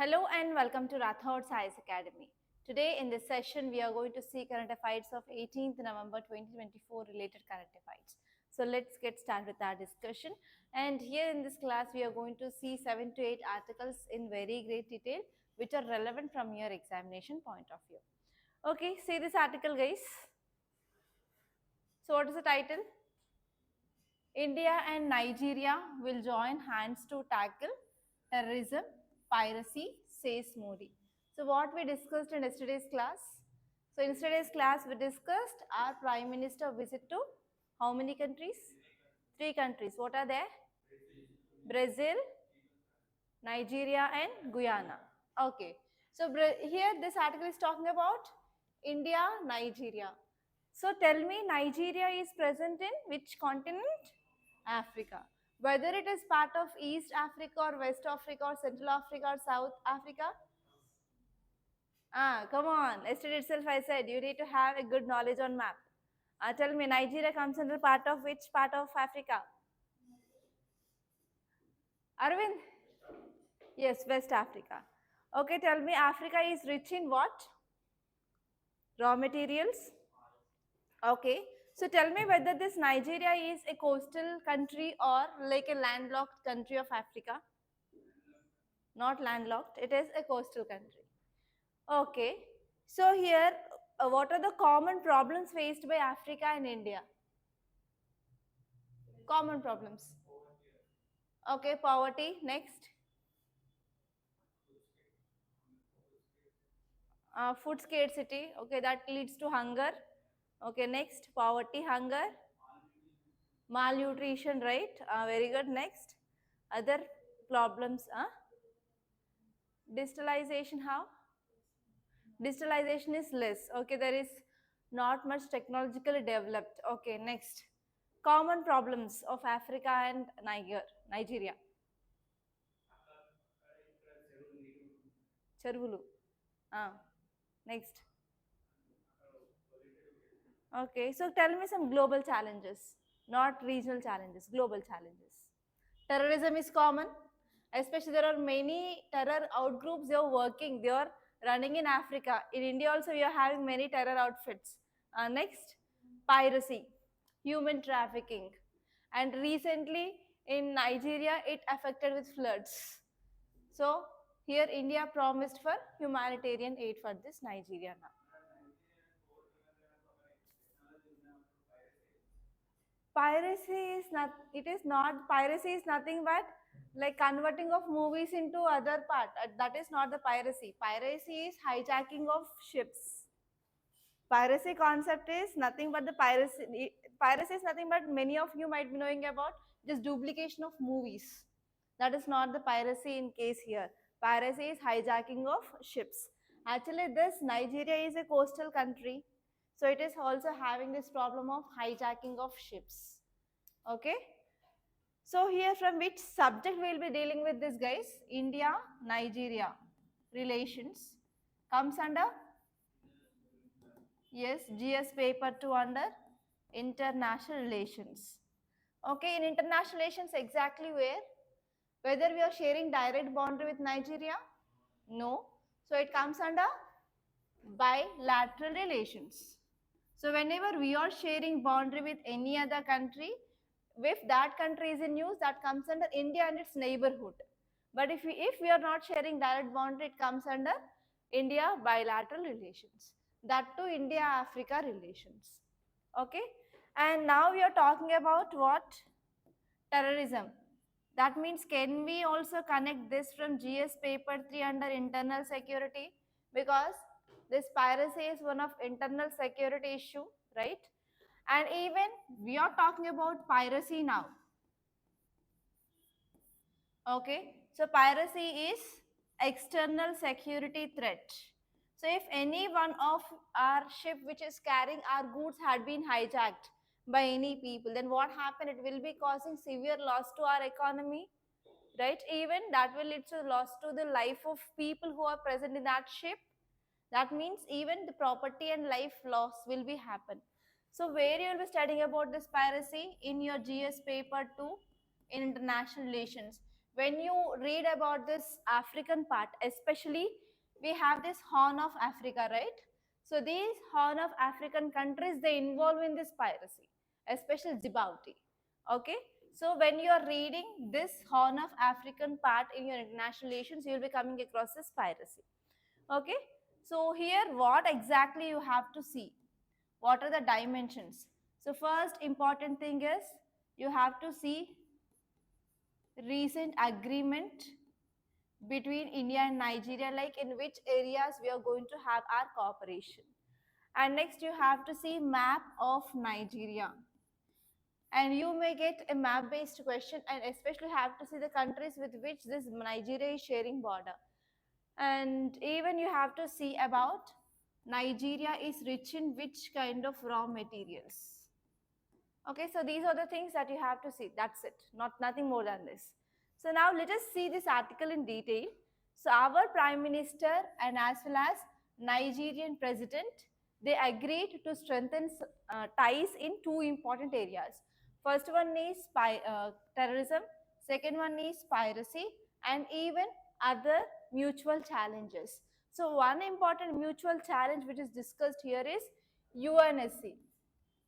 Hello and welcome to Rathods Science Academy. Today in this session we are going to see current affairs of 18th November 2024 related current affairs. So let's get started with our discussion, and here in this class we are going to see 7 to 8 articles in very great detail which are relevant from your examination point of view. Okay, see this article guys. So what is the title? India and Nigeria will join hands to tackle terrorism, piracy, says Modi. So what we discussed in yesterday's class? So in yesterday's class we discussed our Prime Minister visit to how many countries? 3 countries. What are they? Brazil, Nigeria and Guyana. Okay. So here this article is talking about India, Nigeria. So tell me, Nigeria is present in which continent? Africa. Whether it is part of East Africa or West Africa or Central Africa or South Africa? Come on. Yesterday itself I said you need to have a good knowledge on map. Tell me, Nigeria comes under part of which part of Africa? Arvind? Yes, West Africa. Okay, tell me, Africa is rich in what? Raw materials? Okay, so tell me whether this Nigeria is a coastal country or like a landlocked country of Africa. Not landlocked, it is a coastal country. Okay, so here, what are the common problems faced by Africa and India? Common problems. Okay, poverty, next. Food scarcity, okay, that leads to hunger. Okay, next, poverty, hunger. Malnutrition, right? Very good, next. Other problems, digitalization, how? Digitalization is less. Okay, there is not much technologically developed. Okay, next. Common problems of Africa and Nigeria. Chervulu. Next. Okay, so tell me some global challenges, not regional challenges, global challenges. Terrorism is common, especially there are many terror outgroups, they are working, they are running in Africa. In India also we are having many terror outfits. Next, piracy, human trafficking, and recently in Nigeria it affected with floods. So here India promised for humanitarian aid for this Nigeria now. Piracy is not, it is not, piracy is nothing but like converting of movies into other part. That is not the piracy. Piracy is hijacking of ships. Piracy concept is nothing but the piracy is nothing but many of you might be knowing about just duplication of movies. That is not the piracy in case here. Piracy is hijacking of ships. Actually this Nigeria is a coastal country, so it is also having this problem of hijacking of ships. Okay, so here from which subject we will be dealing with this guys? India Nigeria relations comes under, yes, GS paper 2 under international relations. Okay, in international relations exactly where? Whether we are sharing direct boundary with Nigeria? No. So it comes under bilateral relations. So whenever we are sharing boundary with any other country, if that country is in use, that comes under India and its neighborhood. But if we are not sharing direct boundary, it comes under India bilateral relations. That too India-Africa relations. Okay. And now we are talking about what? Terrorism. That means can we also connect this from GS paper 3 under internal security? Because this piracy is one of internal security issue, right? And even we are talking about piracy now. Okay, so piracy is external security threat. So if any one of our ship which is carrying our goods had been hijacked by any people, then what happened? It will be causing severe loss to our economy, right? Even that will lead to loss to the life of people who are present in that ship. That means even the property and life loss will be happen. So where you will be studying about this piracy? In your GS paper 2 in international relations. when you read about this African part, especially we have this Horn of Africa, right? So these Horn of African countries, they involve in this piracy, especially Djibouti. Okay, so when you are reading this Horn of African part in your international relations, you will be coming across this piracy. Okay, so here what exactly you have to see? What are the dimensions? So first important thing is you have to see recent agreement between India and Nigeria, like in which areas we are going to have our cooperation. And next you have to see map of Nigeria. And you may get a map based question, and especially have to see the countries with which this Nigeria is sharing border. And even you have to see about Nigeria is rich in which kind of raw materials. Okay, so these are the things that you have to see. That's it, nothing more than this. So now let us see this article in detail. So our Prime Minister and as well as Nigerian President, they agreed to strengthen ties in two important areas. First one is terrorism, second one is piracy, and even other mutual challenges. So one important mutual challenge which is discussed here is UNSC.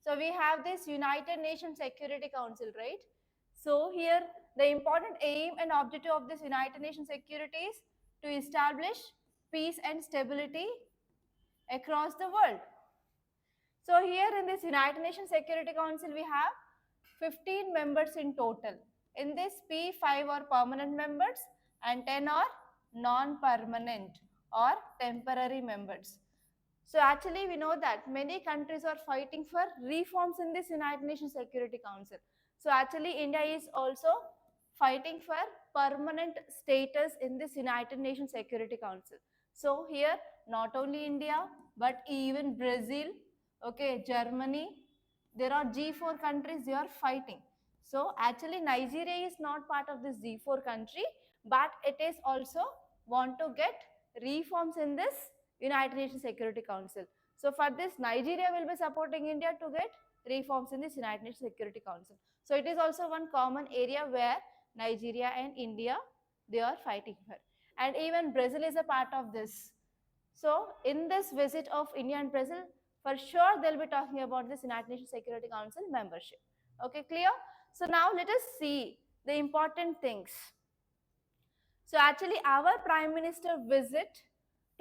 So we have this United Nations Security Council, right? So here the important aim and objective of this United Nations Security is to establish peace and stability across the world. So here in this United Nations Security Council, we have 15 members in total. In this, P5 are permanent members and 10 are non-permanent or temporary members. So actually we know that many countries are fighting for reforms in this United Nations Security Council. So actually India is also fighting for permanent status in this United Nations Security Council. So here not only India but even Brazil, okay, Germany, there are G4 countries, they are fighting. So actually Nigeria is not part of this G4 country, but it is also want to get reforms in this United Nations Security Council. So for this, Nigeria will be supporting India to get reforms in this United Nations Security Council. So it is also one common area where Nigeria and India, they are fighting for. And even Brazil is a part of this. So in this visit of India and Brazil, for sure they'll be talking about this United Nations Security Council membership. Okay, clear? So now let us see the important things. So actually our Prime Minister visit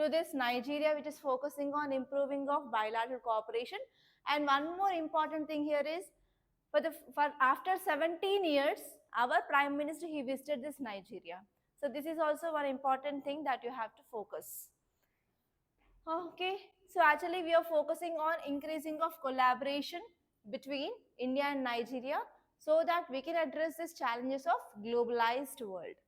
to this Nigeria, which is focusing on improving of bilateral cooperation. And one more important thing here is for after 17 years, our Prime Minister, he visited this Nigeria. So this is also one important thing that you have to focus. Okay, so actually we are focusing on increasing of collaboration between India and Nigeria so that we can address these challenges of globalized world.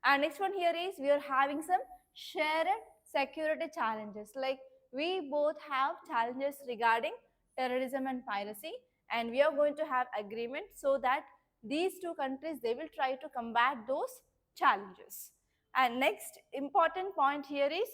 And next one here is we are having some shared security challenges. Like we both have challenges regarding terrorism and piracy, and we are going to have agreement so that these two countries, they will try to combat those challenges. And next important point here is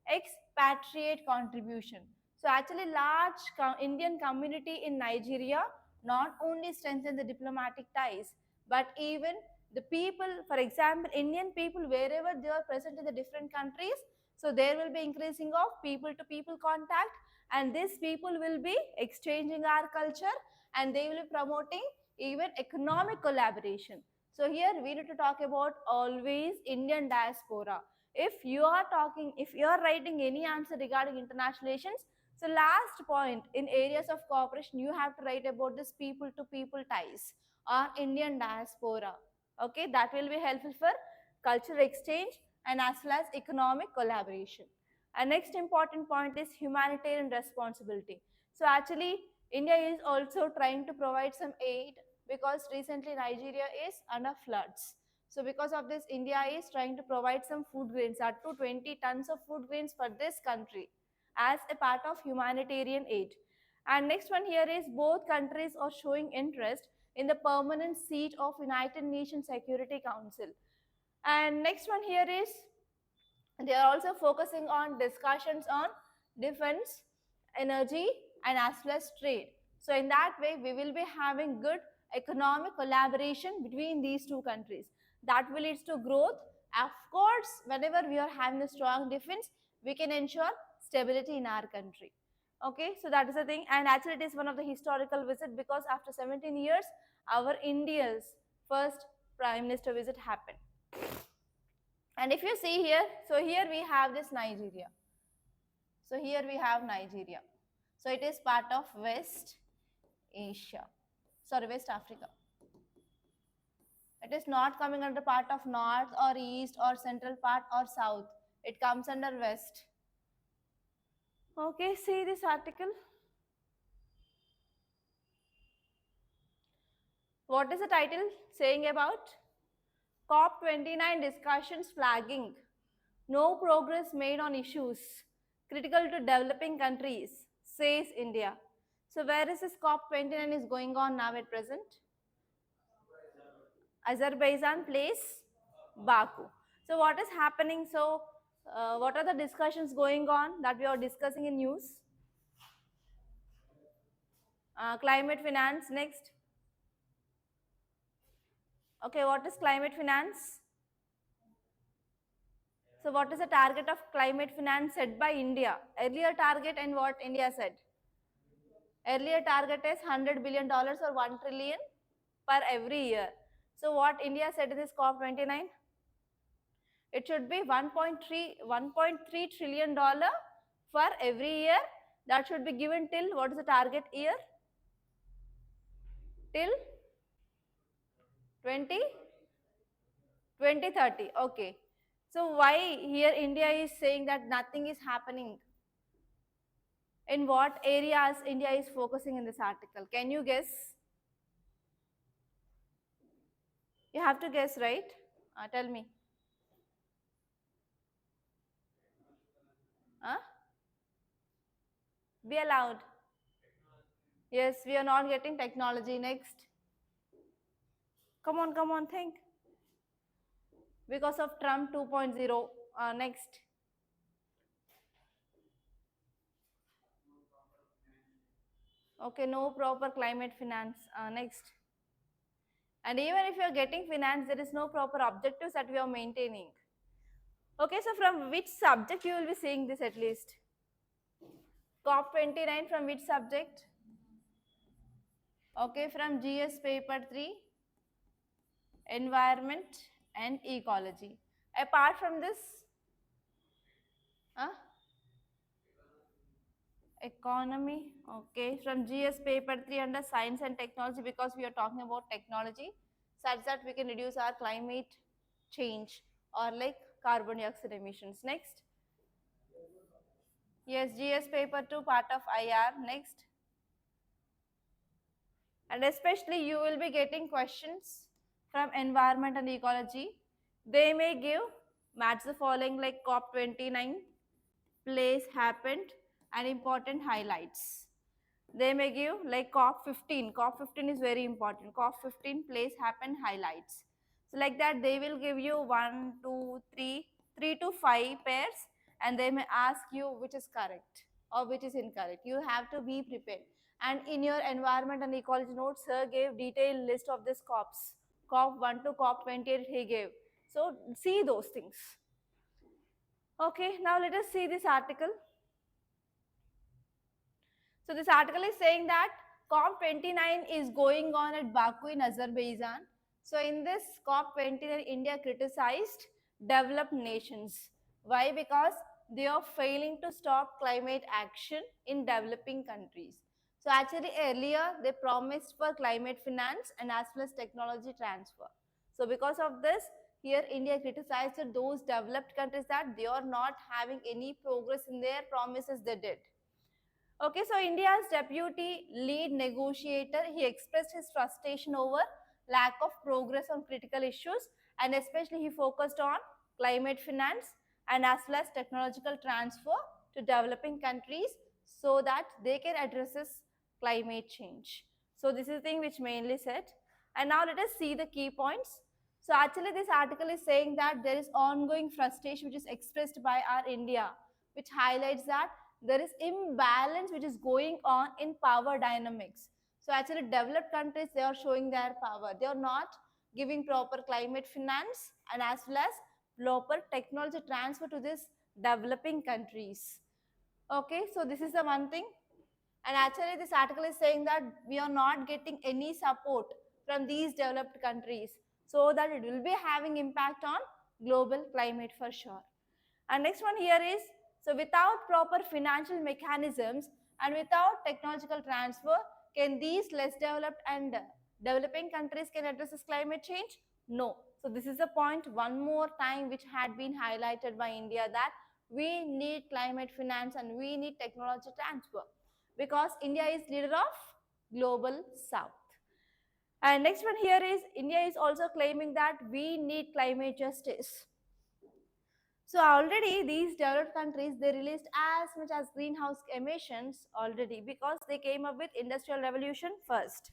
expatriate contribution. So actually large Indian community in Nigeria not only strengthen the diplomatic ties, but even the people, for example, Indian people, wherever they are present in the different countries, so there will be increasing of people to people contact, and these people will be exchanging our culture, and they will be promoting even economic collaboration. So here we need to talk about always Indian diaspora. If you are writing any answer regarding international relations, so last point in areas of cooperation, you have to write about this people to people ties or Indian diaspora. Okay, that will be helpful for cultural exchange and as well as economic collaboration. And next important point is humanitarian responsibility. So actually India is also trying to provide some aid because recently Nigeria is under floods. So because of this, India is trying to provide some food grains, up to 20 tons of food grains for this country as a part of humanitarian aid. And next one here is both countries are showing interest in the permanent seat of United Nations Security Council. And next one here is they are also focusing on discussions on defense, energy, and as well as trade. So in that way, we will be having good economic collaboration between these two countries. That will lead to growth. Of course, whenever we are having a strong defense, we can ensure stability in our country. Okay, so that is the thing. And actually it is one of the historical visit, because after 17 years, our India's first prime minister visit happened. And if you see here, so here we have this Nigeria. So here we have Nigeria. So it is part of West Asia. Sorry, West Africa. It is not coming under part of north or east or central part or south. It comes under west. Okay, see this article. What is the title saying about? COP29 discussions flagging no progress made on issues critical to developing countries, says India. So where is this COP29 is going on now at present? Azerbaijan place, Baku. So what is happening? So what are the discussions going on that we are discussing in news? Climate finance next. Okay, what is climate finance? So what is the target of climate finance set by India? Earlier target and what India said? Earlier target is $100 billion or 1 trillion per every year. So what India said in this COP29? It should be $1.3 trillion for every year. That should be given till, what is the target year? Till 2030. Okay. So why here India is saying that nothing is happening? In what areas India is focusing in this article? Can you guess? You have to guess, right? Tell me. Be allowed. Yes, we are not getting technology. Next. Come on, think. Because of Trump 2.0. Next. Okay, no proper climate finance. Next. And even if you are getting finance, there is no proper objectives that we are maintaining. Okay, so from which subject you will be seeing this at least? COP29 from which subject? Okay, from GS paper 3, environment and ecology. Apart from this, economy. Okay, from GS paper 3 under science and technology, because we are talking about technology such that we can reduce our climate change or like carbon dioxide emissions. Next. Yes, GS paper 2 part of IR. Next. And especially you will be getting questions from environment and ecology. They may give match the following like COP29 place happened and important highlights. They may give like COP15. COP15 is very important. COP15 place happened highlights. So like that they will give you 1, 2, 3, 3 to 5 pairs, and they may ask you which is correct or which is incorrect. You have to be prepared. And in your environment and ecology notes, sir gave detailed list of this COPs. COP1 to COP28 he gave. So see those things. Okay, now let us see this article. So this article is saying that COP29 is going on at Baku in Azerbaijan. So in this COP29, India criticized developed nations. Why? Because they are failing to stop climate action in developing countries. So actually earlier they promised for climate finance and as well as technology transfer. So because of this, here India criticized those developed countries that they are not having any progress in their promises they did. Okay, so India's deputy lead negotiator, he expressed his frustration over lack of progress on critical issues, and especially he focused on climate finance and as well as technological transfer to developing countries so that they can address this climate change. So this is the thing which mainly said. And now let us see the key points. So actually this article is saying that there is ongoing frustration which is expressed by our India, which highlights that there is imbalance which is going on in power dynamics. So actually developed countries, they are showing their power. They are not giving proper climate finance and as well as proper technology transfer to these developing countries. Okay, so this is the one thing. And actually, this article is saying that we are not getting any support from these developed countries, so that it will be having impact on global climate for sure. And next one here is, so without proper financial mechanisms and without technological transfer, can these less developed and developing countries can address this climate change? No. So this is a point one more time which had been highlighted by India, that we need climate finance and we need technology transfer, because India is leader of global south. And next one here is, India is also claiming that we need climate justice. So already these developed countries, they released as much as greenhouse emissions already, because they came up with industrial revolution first.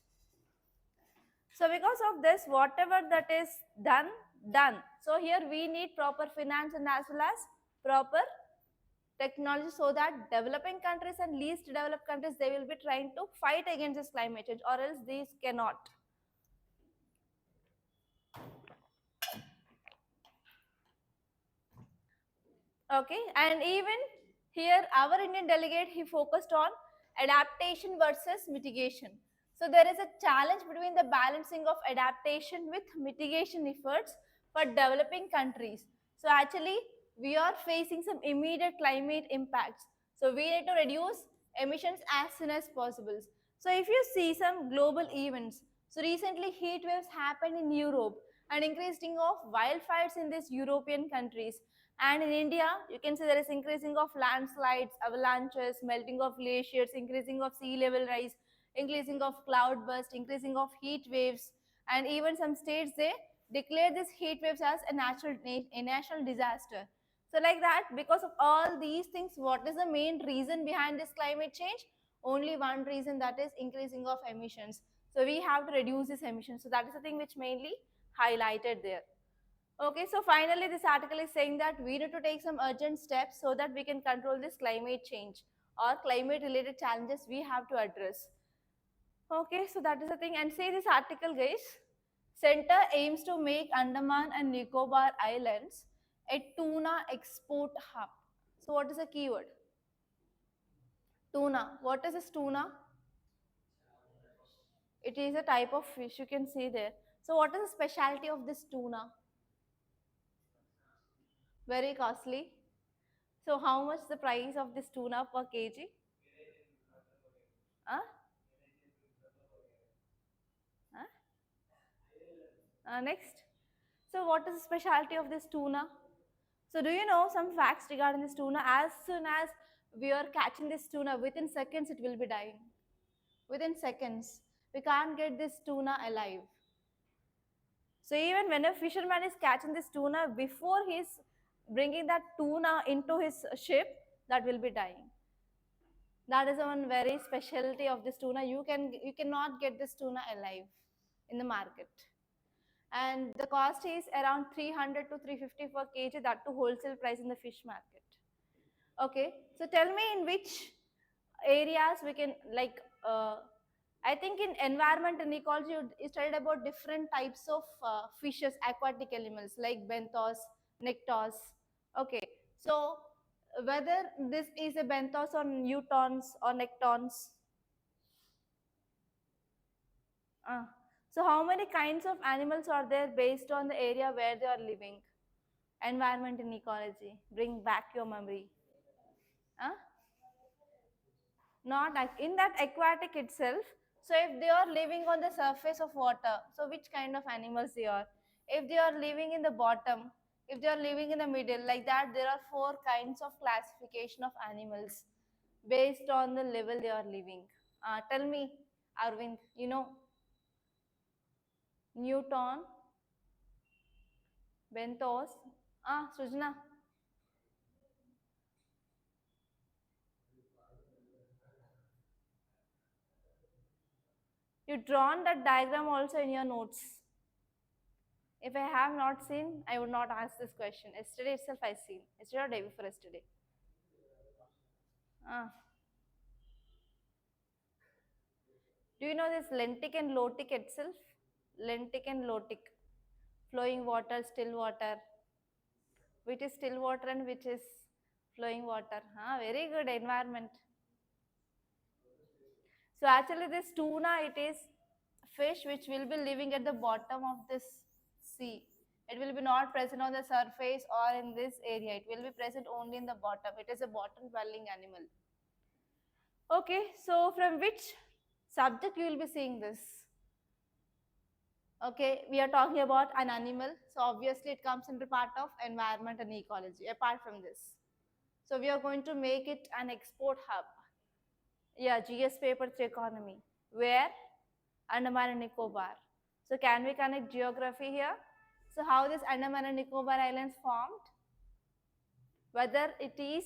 So because of this, whatever that is done. So here we need proper finance and as well as proper technology, so that developing countries and least developed countries, they will be trying to fight against this climate change, or else these cannot. Okay, and even here our Indian delegate, he focused on adaptation versus mitigation. So there is a challenge between the balancing of adaptation with mitigation efforts for developing countries. So actually we are facing some immediate climate impacts, so we need to reduce emissions as soon as possible. So if you see some global events, so recently heat waves happened in Europe and increasing of wildfires in these European countries. And in India, you can see there is increasing of landslides, avalanches, melting of glaciers, increasing of sea level rise, increasing of cloud burst, increasing of heat waves, and even some states, they declare these heat waves as a national disaster. So like that, because of all these things, what is the main reason behind this climate change? Only one reason, that is increasing of emissions. So we have to reduce this emissions. So that is the thing which mainly highlighted there. Okay, so finally this article is saying that we need to take some urgent steps so that we can control this climate change or climate related challenges we have to address. Okay, so that is the thing. And say this article, guys, center aims to make Andaman and Nicobar Islands a tuna export hub. So what is the keyword? Tuna. What is this tuna? It is a type of fish, you can see there. So what is the specialty of this tuna? Very costly. So how much the price of this tuna per kg? Huh? Huh? Next. So what is the specialty of this tuna? So do you know some facts regarding this tuna? As soon as we are catching this tuna, within seconds it will be dying. Within seconds. We can't get this tuna alive. So even when a fisherman is catching this tuna, before he's bringing that tuna into his ship, that will be dying. That is one very specialty of this tuna. You cannot get this tuna alive in the market. And the cost is around 300 to 350 per kg, that to wholesale price in the fish market. Okay, so tell me in which areas we can, like, I think in environment and ecology you studied about different types of fishes, aquatic animals like benthos, nectos. Okay, so whether this is a benthos or newtons or nectons. Uh, so how many kinds of animals are there based on the area where they are living? Environment and ecology. Bring back your memory. Huh? Not in that aquatic itself. So if they are living on the surface of water, so which kind of animals they are? If they are living in the bottom, if they are living in the middle, like that, there are four kinds of classification of animals based on the level they are living. Tell me, Arvind, you know, Newton, benthos. Sujna, you drawn that diagram also in your notes. If I have not seen, I would not ask this question. Yesterday itself I seen. Yesterday or day before yesterday. Ah. Do you know this lentic and lotic itself? Lentic and lotic. flowing water, still water. Which is still water and which is flowing water? Very good, environment. So actually this tuna, it is fish which will be living at the bottom of this sea. It will be not present on the surface or in this area. It will be present only in the bottom. It is a bottom dwelling animal. Okay, so from which subject you will be seeing this? Okay, we are talking about an animal. So obviously it comes into part of environment and ecology apart from this. So we are going to make it an export hub. Yeah, GS paper 3 economy. Where? Andaman and Nicobar. So can we connect geography here? So how this Andaman and Nicobar Islands formed? Whether it is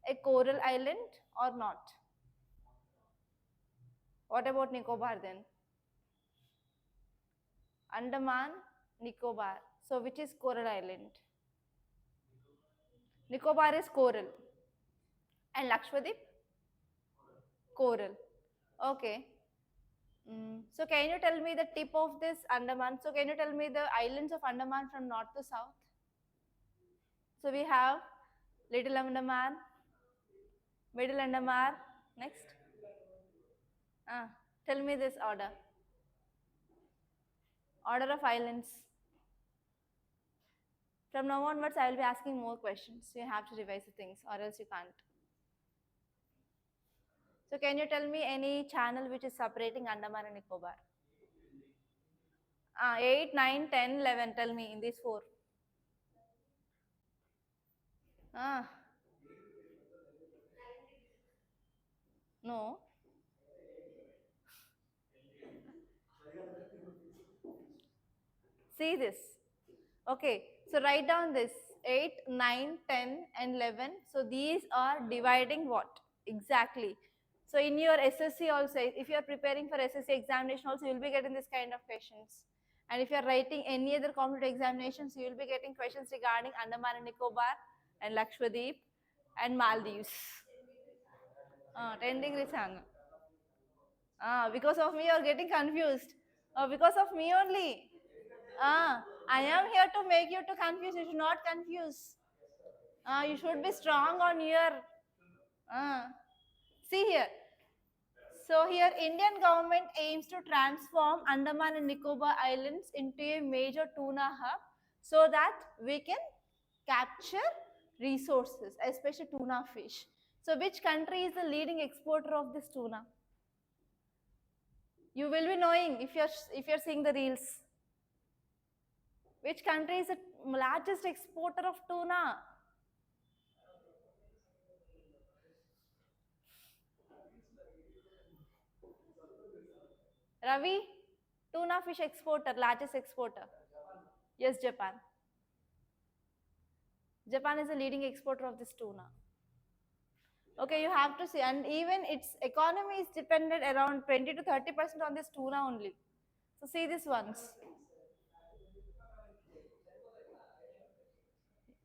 a coral island or not. What about Nicobar then? Andaman, Nicobar. So which is coral island? Nicobar is coral. And Lakshadweep? Coral. Okay. So can you tell me the tip of this Andaman? So can you tell me the islands of Andaman from north to south? So we have Little Andaman, Middle Andaman, next. Tell me this order. Order of islands. From now onwards, I will be asking more questions. So you have to revise the things or else you can't. So can you tell me any channel which is separating Andaman and Nicobar? 8, 9, 10, 11. Tell me in these four. No. See this. Okay, so write down this 8, 9, 10 and 11. So these are dividing what? Exactly. So in your SSC also, if you are preparing for SSC examination also, you will be getting this kind of questions. And if you are writing any other competitive examinations, you will be getting questions regarding Andaman and Nicobar and Lakshadweep and Maldives. 10 degrees. Because of me you are getting confused. Because of me only. I am here to make you to confuse. You should not confuse. You should be strong on your. See here. So here Indian government aims to transform Andaman and Nicobar Islands into a major tuna hub so that we can capture resources, especially tuna fish. So which country is the leading exporter of this tuna? You will be knowing if you're seeing the reels. Which country is the largest exporter of tuna? Ravi, tuna fish exporter, largest exporter. Yes, Japan. Japan is the leading exporter of this tuna. Okay, you have to see, and even its economy is dependent around 20 to 30% on this tuna only. So see this ones.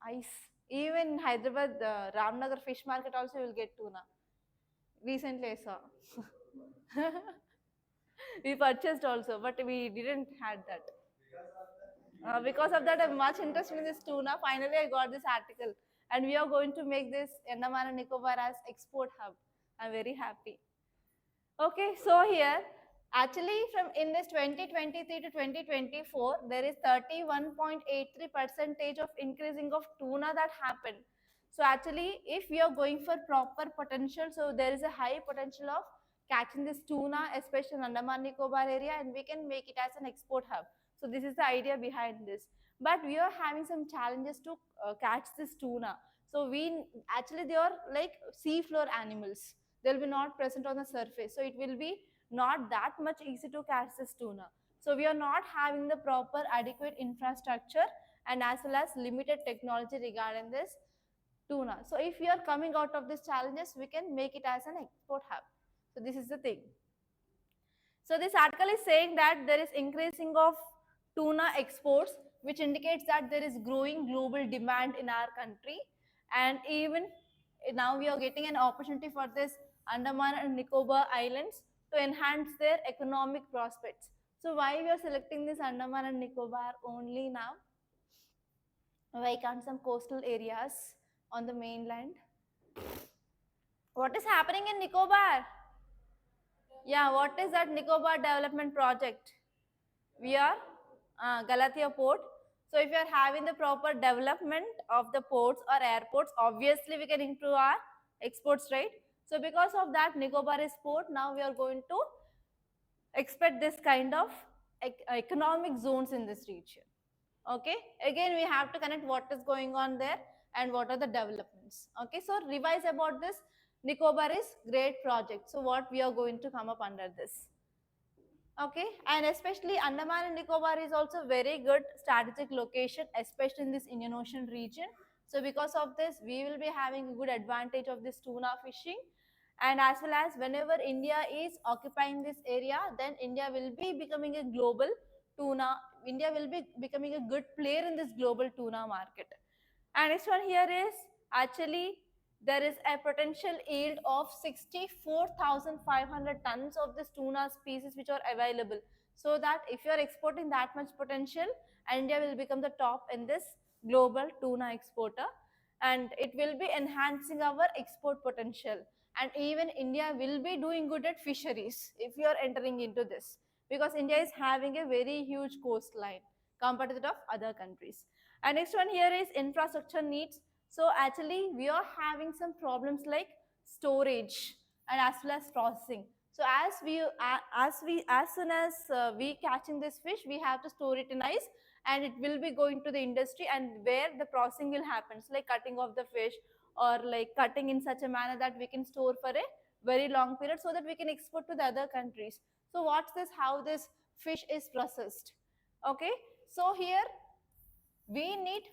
Ice. Even in Hyderabad, Ramnagar fish market also you will get tuna. Recently I saw. We purchased also, but we didn't had that. Because of that, I'm much interested in this tuna. Finally, I got this article, and we are going to make this Andaman and Nicobar as export hub. I'm very happy. Okay, so here, actually, from in this 2023 to 2024, there is 31.83 percentage of increasing of tuna that happened. So actually, if we are going for proper potential, so there is a high potential of catching this tuna, especially in Andaman Nicobar area, and we can make it as an export hub. So this is the idea behind this. But we are having some challenges to catch this tuna. So we actually they are like seafloor animals. They'll be not present on the surface. So it will be not that much easy to catch this tuna. So we are not having the proper adequate infrastructure and as well as limited technology regarding this tuna. So if we are coming out of these challenges, we can make it as an export hub. So this is the thing. So this article is saying that there is increasing of tuna exports, which indicates that there is growing global demand in our country. And even now we are getting an opportunity for this Andaman and Nicobar Islands to enhance their economic prospects. So why we are selecting this Andaman and Nicobar only now? Why can't some coastal areas on the mainland? What is happening in Nicobar? Yeah, what is that Nicobar development project? We are Galathea port. So if you are having the proper development of the ports or airports, obviously we can improve our exports, right? So because of that, Nicobar is port. Now we are going to expect this kind of economic zones in this region. Okay, again we have to connect what is going on there and what are the developments. Okay, so revise about this. Nicobar is great project. So what we are going to come up under this? Okay, and especially Andaman and Nicobar is also very good strategic location, especially in this Indian Ocean region. So because of this, we will be having a good advantage of this tuna fishing, and as well as whenever India is occupying this area, then India will be becoming a global tuna. India will be becoming a good player in this global tuna market. And next one here is actually there is a potential yield of 64,500 tons of this tuna species which are available. So that if you are exporting that much potential, India will become the top in this global tuna exporter, and it will be enhancing our export potential. And even India will be doing good at fisheries if you are entering into this, because India is having a very huge coastline compared to that of other countries. And next one here is infrastructure needs. So actually we are having some problems like storage and as well as processing. So as soon as we catching this fish, we have to store it in ice, and it will be going to the industry, and where the processing will happen. So like cutting of the fish, or like cutting in such a manner that we can store for a very long period so that we can export to the other countries. So what's this, how this fish is processed? Okay, so here we need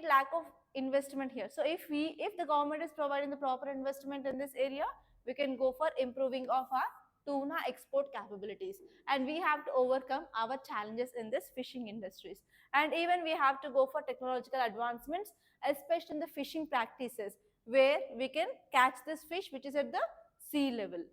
lack of investment here. So if the government is providing the proper investment in this area, we can go for improving of our tuna export capabilities, and we have to overcome our challenges in this fishing industries. And even we have to go for technological advancements, especially in the fishing practices, where we can catch this fish which is at the sea level.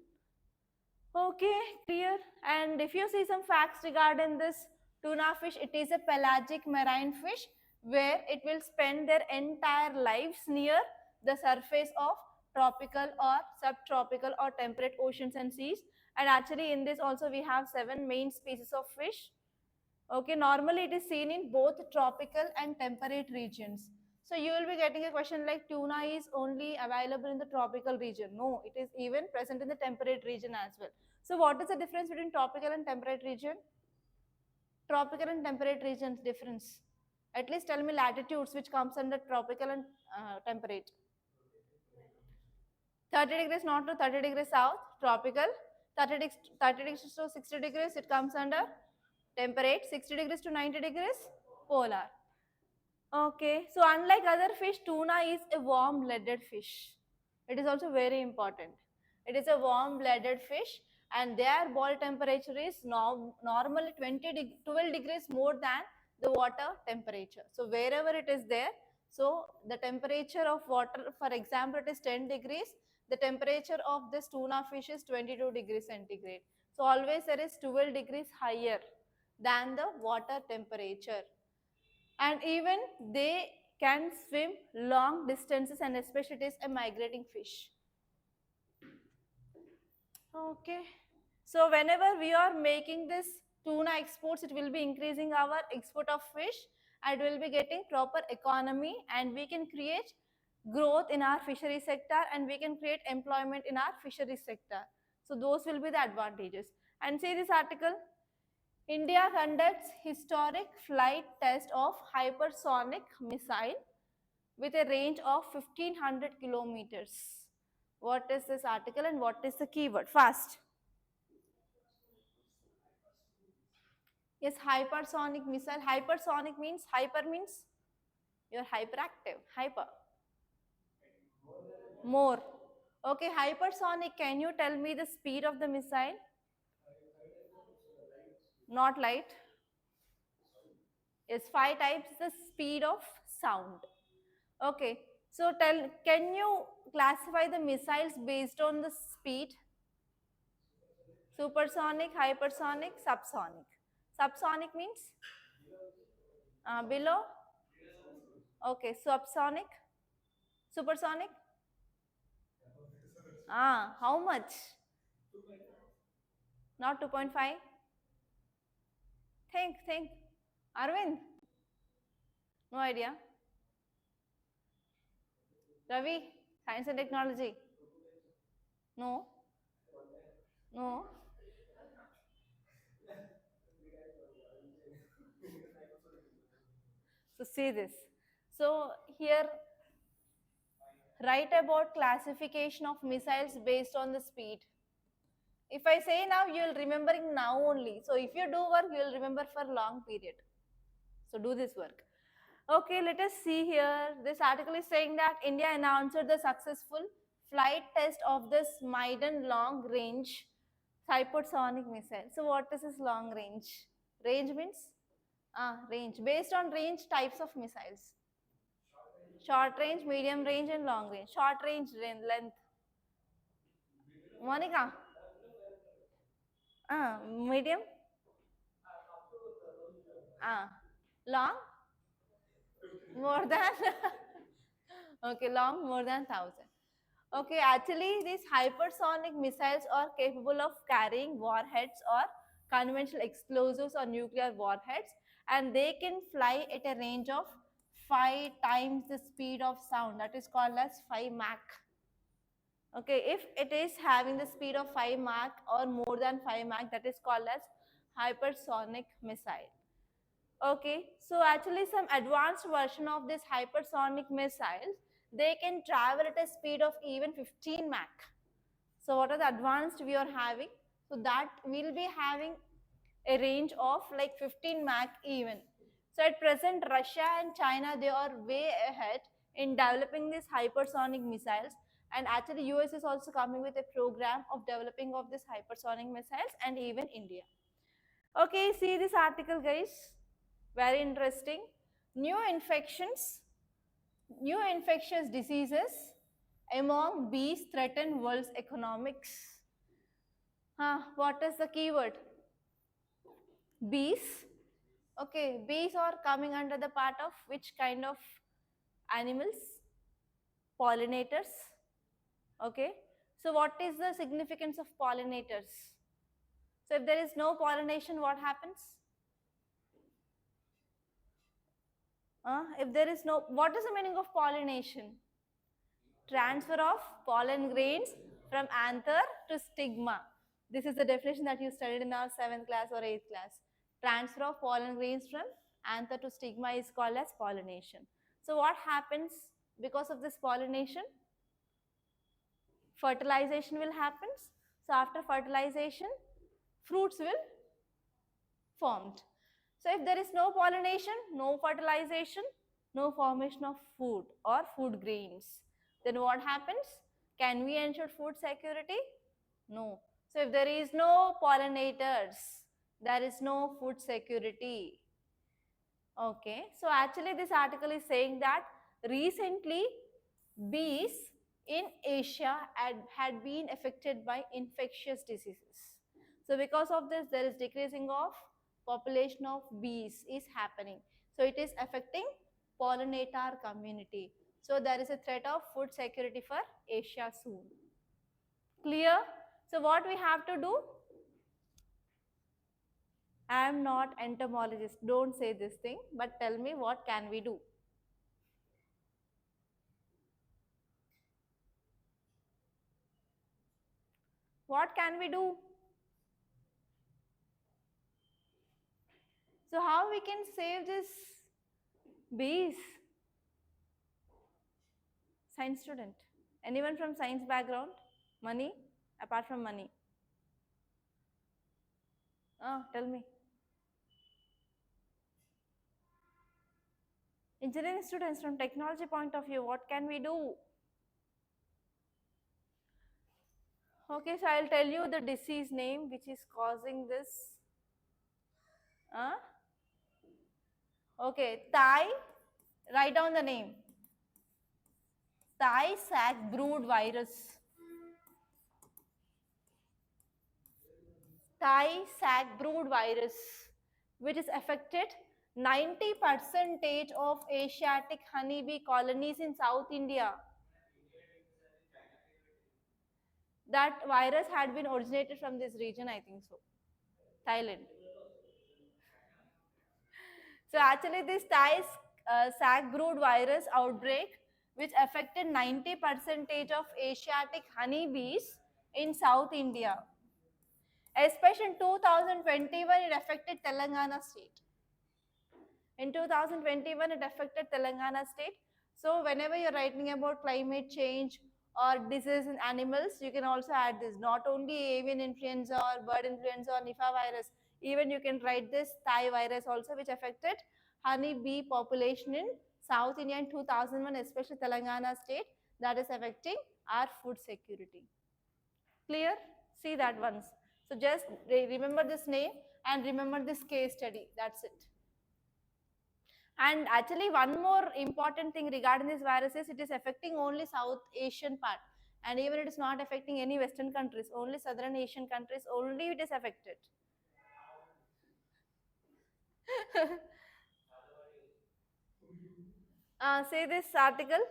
Okay, clear. And if you see some facts regarding this tuna fish, it is a pelagic marine fish where it will spend their entire lives near the surface of tropical or subtropical or temperate oceans and seas. And actually in this also we have 7 main species of fish. Okay, normally it is seen in both tropical and temperate regions. So you will be getting a question like tuna is only available in the tropical region. No, it is even present in the temperate region as well. So what is the difference between tropical and temperate region? Tropical and temperate regions difference. At least tell me latitudes which comes under tropical and temperate. 30 degrees north to 30 degrees south, tropical. 30 degrees to 60 degrees, it comes under temperate. 60 degrees to 90 degrees, polar. Okay, so unlike other fish, tuna is a warm-blooded fish. It is also very important. It is a warm-blooded fish, and their body temperature is normally 12 degrees more than the water temperature. So wherever it is there, so the temperature of water, for example, it is 10 degrees, the temperature of this tuna fish is 22 degrees centigrade. So always there is 12 degrees higher than the water temperature. And even they can swim long distances, and especially it is a migrating fish. Okay, so whenever we are making this tuna exports, it will be increasing our export of fish, and will be getting proper economy, and we can create growth in our fishery sector, and we can create employment in our fishery sector. So those will be the advantages. And see this article, India conducts historic flight test of hypersonic missile with a range of 1500 kilometers. What is this article and what is the keyword? Fast. Yes, hypersonic missile. Hypersonic means, hyper means you're hyperactive. Hyper. More. Okay, hypersonic. Can you tell me the speed of the missile? Not light. Yes, 5 times the speed of sound. Okay, so can you classify the missiles based on the speed? Supersonic, hypersonic, subsonic. Subsonic means below. Okay, subsonic, supersonic. How much? Not 2.5. Think. Arvind, no idea. Ravi, science and technology. No, no. So see this. So here, write about classification of missiles based on the speed. If I say now, you will remembering now only. So if you do work, you will remember for long period. So do this work. Okay, let us see here. This article is saying that India announced the successful flight test of this maiden long range hypersonic missile. So what is this long range? Range means range. Based on range types of missiles. Short range, medium range and long range. Short range length. Monica? Medium? Long? More than? Okay, long more than 1,000. Okay, actually these hypersonic missiles are capable of carrying warheads or conventional explosives or nuclear warheads, and they can fly at a range of 5 times the speed of sound. That is called as 5 Mach. Okay, if it is having the speed of 5 Mach or more than 5 Mach, that is called as hypersonic missile. Okay, so actually some advanced version of this hypersonic missiles, they can travel at a speed of even 15 Mach. So what are the advanced we are having? So that will be having a range of like 15 Mach even. So at present, Russia and China, they are way ahead in developing these hypersonic missiles. And actually US is also coming with a program of developing of these hypersonic missiles, and even India. Okay, see this article guys. Very interesting. New infectious diseases among bees threaten world's economics. What is the keyword? Bees. Okay, bees are coming under the part of which kind of animals? Pollinators. Okay, so what is the significance of pollinators? So if there is no pollination, what happens? If there is no, what is the meaning of pollination? Transfer of pollen grains from anther to stigma. This is the definition that you studied in our 7th class or 8th class. Transfer of pollen grains from anther to stigma is called as pollination. So what happens because of this pollination? Fertilization will happen. So after fertilization, fruits will formed. So if there is no pollination, no fertilization, no formation of food or food grains, then what happens? Can we ensure food security? No. So if there is no pollinators, there is no food security. Okay, so actually this article is saying that recently bees in Asia had been affected by infectious diseases. So because of this, there is decreasing of population of bees is happening. So it is affecting pollinator community. So there is a threat of food security for Asia soon. Clear? So what we have to do? I am not entomologist. Don't say this thing, but tell me what can we do? What can we do? So how we can save this bees? Science student. Anyone from science background? Money? Apart from money. Tell me. Engineering students, from technology point of view, what can we do? Okay, so I'll tell you the disease name which is causing this. Okay, write down the name. Thai sac brood virus. Thai sac brood virus. which is affected 90% of Asiatic honeybee colonies in South India. That virus had been originated from this region, I think so. Thailand. So actually this Thai sac brood virus outbreak, which affected 90% of Asiatic honeybees in South India. Especially in 2021, it affected Telangana state. In 2021, it affected Telangana state. So whenever you're writing about climate change or disease in animals, you can also add this. Not only avian influenza or bird influenza or Nipah virus, even you can write this Thai virus also, which affected honey bee population in South India in 2001, especially Telangana state, that is affecting our food security. Clear? See that once. So just remember this name and remember this case study. That's it. And actually one more important thing regarding this virus is it is affecting only South Asian part, and even it is not affecting any Western countries, only Southern Asian countries only it is affected. Say this article,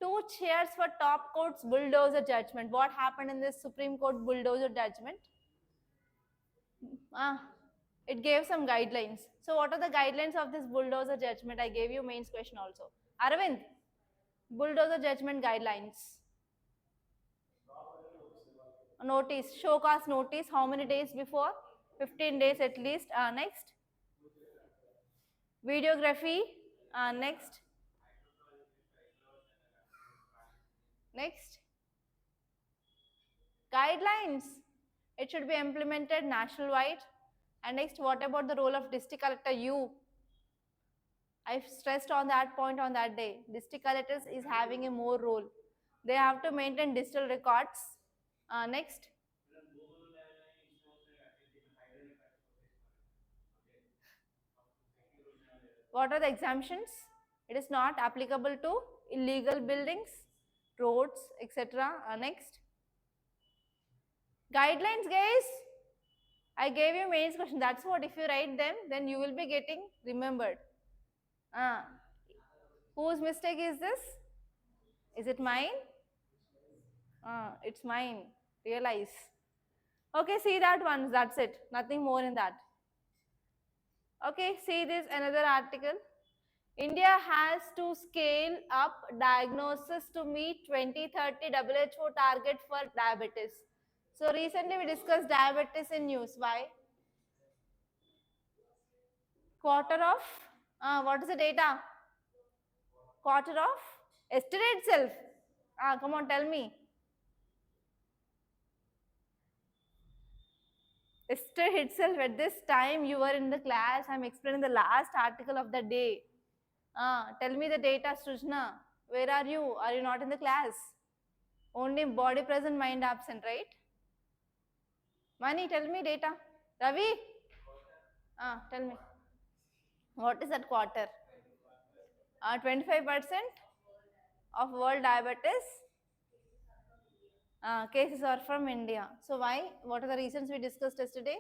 2 cheers for top court's bulldozer judgment. What happened in this Supreme Court bulldozer judgment? It gave some guidelines. So what are the guidelines of this bulldozer judgment? I gave you mains question also. Aravind, bulldozer judgment guidelines. Notice, show cause notice, how many days before? 15 days at least. Next. Videography. Next. Next. Guidelines. It should be implemented nationwide. And next, what about the role of district collector? I stressed on that point on that day. District collectors is having a more role. They have to maintain digital records. Next. What are the exemptions? It is not applicable to illegal buildings, roads, etc. Next. Guidelines, guys. I gave you mains question. That's what. If you write them, then you will be getting remembered. Whose mistake is this? Is it mine? It's mine. Realize. Okay, see that one. That's it. Nothing more in that. Okay, see this another article. India has to scale up diagnosis to meet 2030 WHO target for diabetes. So recently we discussed diabetes in news. Why? Quarter of, what is the data? Quarter of yesterday itself. Come on, tell me. Yesterday itself, at this time you were in the class. I'm explaining the last article of the day. Tell me the data, Srujna. Where are you? Are you not in the class? Only body present, mind absent, right? Mani, tell me data. Ravi? Tell me. What is that quarter? 25% of world diabetes cases are from India. So why? What are the reasons we discussed yesterday?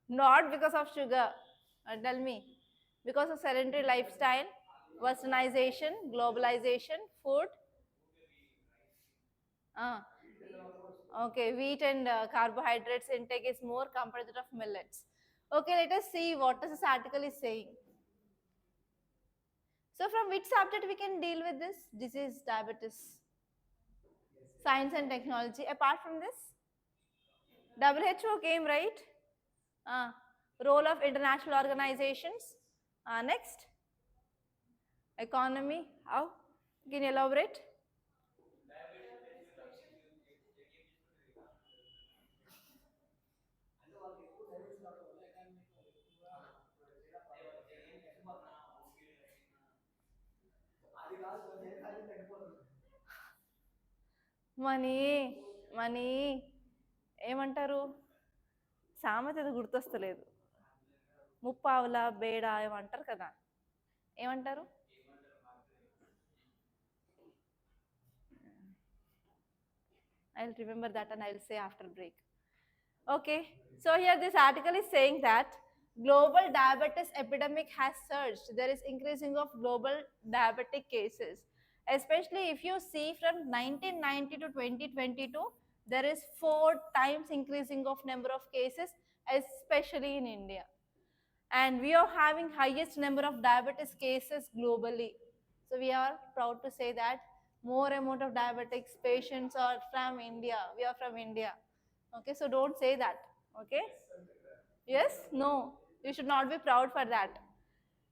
Not because of sugar. Tell me. Because of sedentary lifestyle, westernization, globalization, food. Okay, wheat and carbohydrates intake is more compared to that of millets. Okay, let us see what this article is saying. So from which subject we can deal with this disease, diabetes? Science and technology. Apart from this, WHO came, right? Role of international organizations. Next, economy. How? Can you elaborate? Money ఏమంటారు సామెత అది గుర్తొస్తలేదు ముప్పావుల బేడ ఏమంటారు కదా ఏమంటారు I'll remember that and I'll say after break. Okay, so here this article is saying that global diabetes epidemic has surged. There is increasing of global diabetic cases. Especially if you see from 1990 to 2022, there is 4 times increasing of number of cases, especially in India. And we are having highest number of diabetes cases globally. So we are proud to say that more amount of diabetics patients are from India. We are from India. Okay, so don't say that. Okay. Yes, no, you should not be proud for that.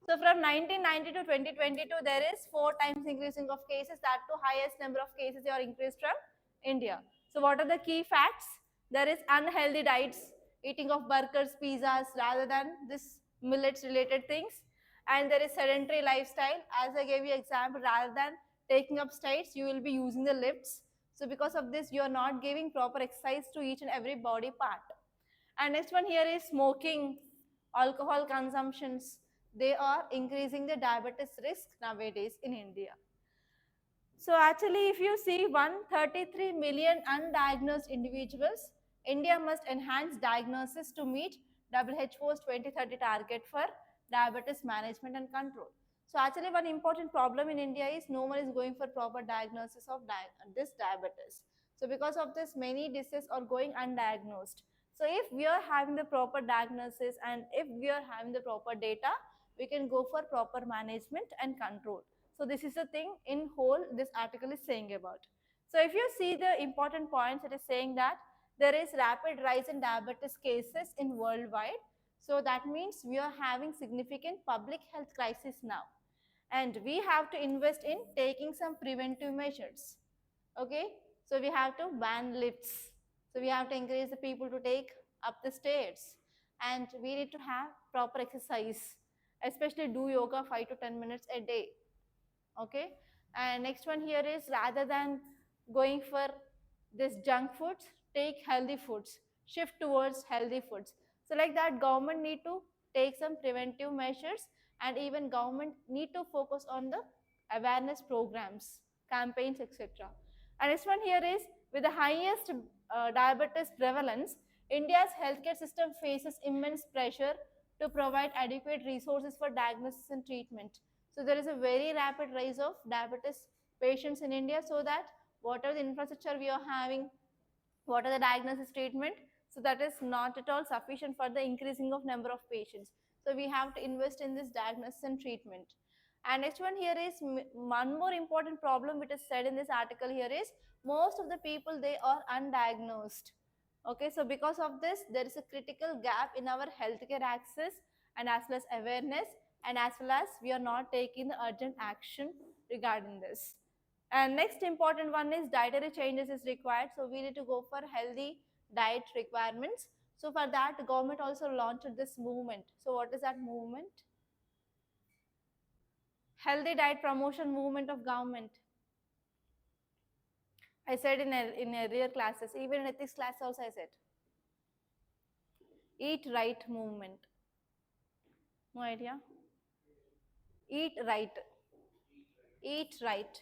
So from 1990 to 2022, there is 4 times increasing of cases. That to highest number of cases are increased from India. So what are the key facts? There is unhealthy diets, eating of burgers, pizzas rather than this millets related things. And there is sedentary lifestyle. As I gave you example, rather than taking up stairs, you will be using the lifts. So because of this, you are not giving proper exercise to each and every body part. And next one here is smoking, alcohol consumptions. They are increasing the diabetes risk nowadays in India. So actually, if you see 133 million undiagnosed individuals, India must enhance diagnosis to meet WHO's 2030 target for diabetes management and control. So actually, one important problem in India is no one is going for proper diagnosis of this diabetes. So because of this, many diseases are going undiagnosed. So if we are having the proper diagnosis and if we are having the proper data, we can go for proper management and control. So this is the thing in whole this article is saying about. So if you see the important points, it is saying that there is rapid rise in diabetes cases in worldwide. So that means we are having significant public health crisis now. And we have to invest in taking some preventive measures. Okay, so we have to ban lifts. So we have to encourage the people to take up the stairs. And we need to have proper exercise, especially do yoga 5 to 10 minutes a day. Okay, and next one here is rather than going for this junk foods, take healthy foods, shift towards healthy foods. So like that, government need to take some preventive measures, and even government need to focus on the awareness programs, campaigns, etc. And next one here is with the highest diabetes prevalence, India's healthcare system faces immense pressure to provide adequate resources for diagnosis and treatment. So there is a very rapid rise of diabetes patients in India, so that whatever the infrastructure we are having, what are the diagnosis treatment, so that is not at all sufficient for the increasing of number of patients. So we have to invest in this diagnosis and treatment. And next one here is one more important problem which is said in this article here is most of the people they are undiagnosed. Okay, so because of this, there is a critical gap in our healthcare access and as well as awareness, and as well as we are not taking the urgent action regarding this. And next important one is dietary changes is required. So we need to go for healthy diet requirements. So for that, the government also launched this movement. So what is that movement? Healthy diet promotion movement of government. I said in earlier classes, even in ethics class also I said. Eat right movement. No idea? Eat right. Eat right.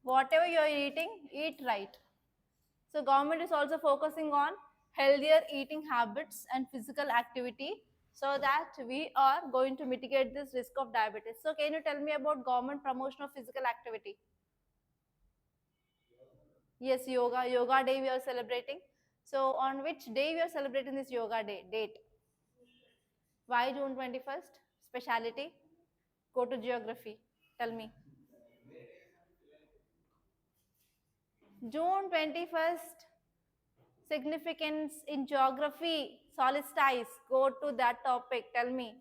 Whatever you are eating, eat right. So government is also focusing on healthier eating habits and physical activity, so that we are going to mitigate this risk of diabetes. So can you tell me about government promotion of physical activity? Yes, yoga. Yoga day we are celebrating. So on which day we are celebrating this yoga day date? Why June 21st? Speciality? Go to geography. Tell me. June 21st, significance in geography. Solstice. Go to that topic. Tell me.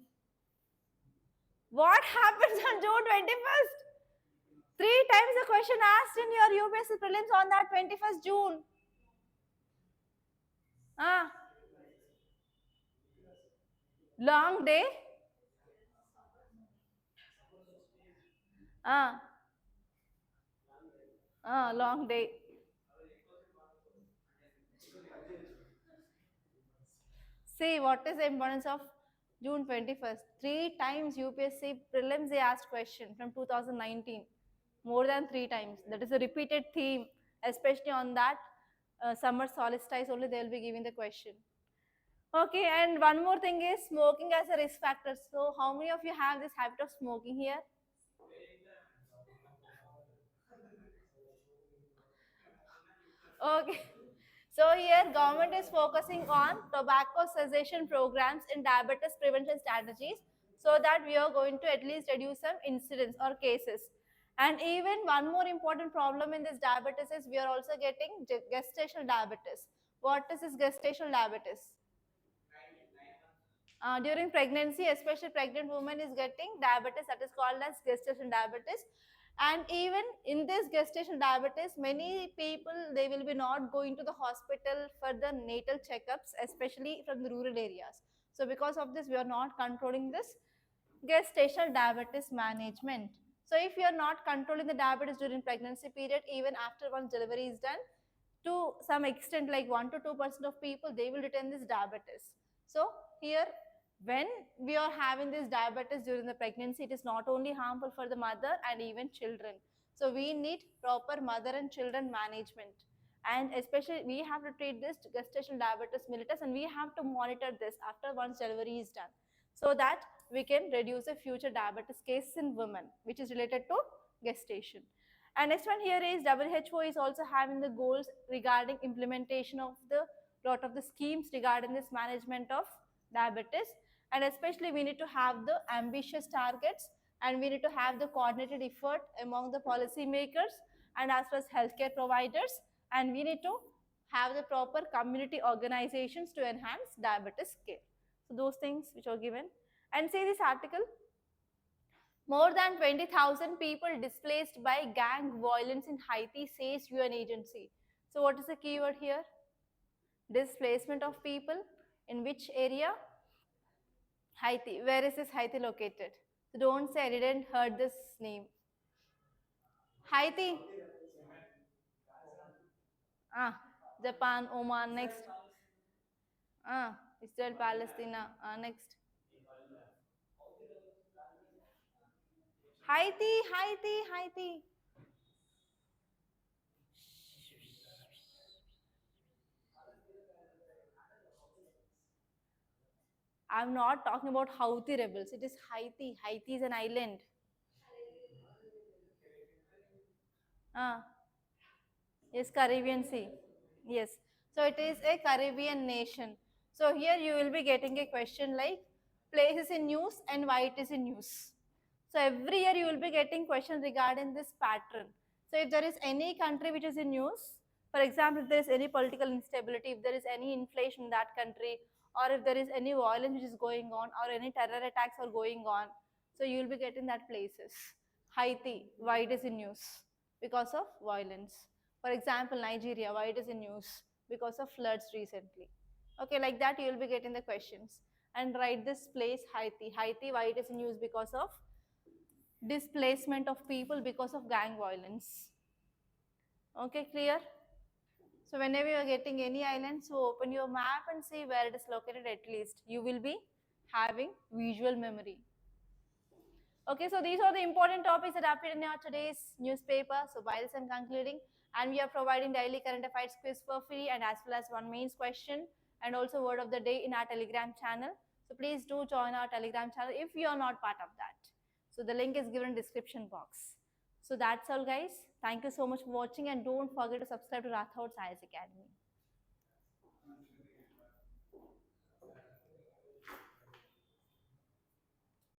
What happens on June 21st? Three times the question asked in your UPSC prelims on that 21st June. Ah, long day. Ah, long day. See, what is the importance of June 21st? Three times UPSC prelims they asked question from 2019. more than 3 times. That is a repeated theme, especially on that summer solstice only they will be giving the question. Okay, and one more thing is smoking as a risk factor. So how many of you have this habit of smoking here? Okay. So here government is focusing on tobacco cessation programs and diabetes prevention strategies so that we are going to at least reduce some incidents or cases. And even one more important problem in this diabetes is we are also getting gestational diabetes. What is this gestational diabetes? During pregnancy, especially pregnant woman is getting diabetes that is called as gestational diabetes. And even in this gestational diabetes, many people, they will be not going to the hospital for the natal checkups, especially from the rural areas. So because of this, we are not controlling this gestational diabetes management. So if you are not controlling the diabetes during pregnancy period, even after once delivery is done, to some extent like 1 to 2% of people, they will retain this diabetes. So here, when we are having this diabetes during the pregnancy, it is not only harmful for the mother and even children. So we need proper mother and children management. And especially we have to treat this gestational diabetes mellitus, and we have to monitor this after once delivery is done, so that we can reduce the future diabetes cases in women, which is related to gestation. And next one here is WHO is also having the goals regarding implementation of the lot of the schemes regarding this management of diabetes. And especially we need to have the ambitious targets, and we need to have the coordinated effort among the policy makers and as well as healthcare providers, and we need to have the proper community organizations to enhance diabetes care. So those things which are given. And say this article, more than 20,000 people displaced by gang violence in Haiti, says UN agency. So what is the keyword here? Displacement of people in which area? Haiti. Where is this Haiti located? So don't say I didn't heard this name. Haiti. Ah, Japan, Oman. Next. Israel, Palestine. Next. Haiti, Haiti, Haiti. I'm not talking about Houthi rebels. It is Haiti. Haiti is an island. Ah, yes, Caribbean Sea. Yes. So it is a Caribbean nation. So here you will be getting a question like places in news and why it is in news. So every year you will be getting questions regarding this pattern. So if there is any country which is in news, for example, if there is any political instability, if there is any inflation in that country, or if there is any violence which is going on, or any terror attacks are going on, so you will be getting that places. Haiti, why it is in news? Because of violence. For example, Nigeria, why it is in news? Because of floods recently. Okay, like that you will be getting the questions. And write this place Haiti. Haiti, why it is in news? Because of displacement of people because of gang violence. Okay, clear? So whenever you are getting any island, so open your map and see where it is located at least. You will be having visual memory. Okay, so these are the important topics that appeared in our today's newspaper. So while I'm concluding, and we are providing daily current affairs quiz for free, and as well as one mains question and also word of the day in our Telegram channel. So please do join our Telegram channel if you are not part of that. So the link is given in description box. So that's all guys. Thank you so much for watching, and don't forget to subscribe to Rathods IAS Academy.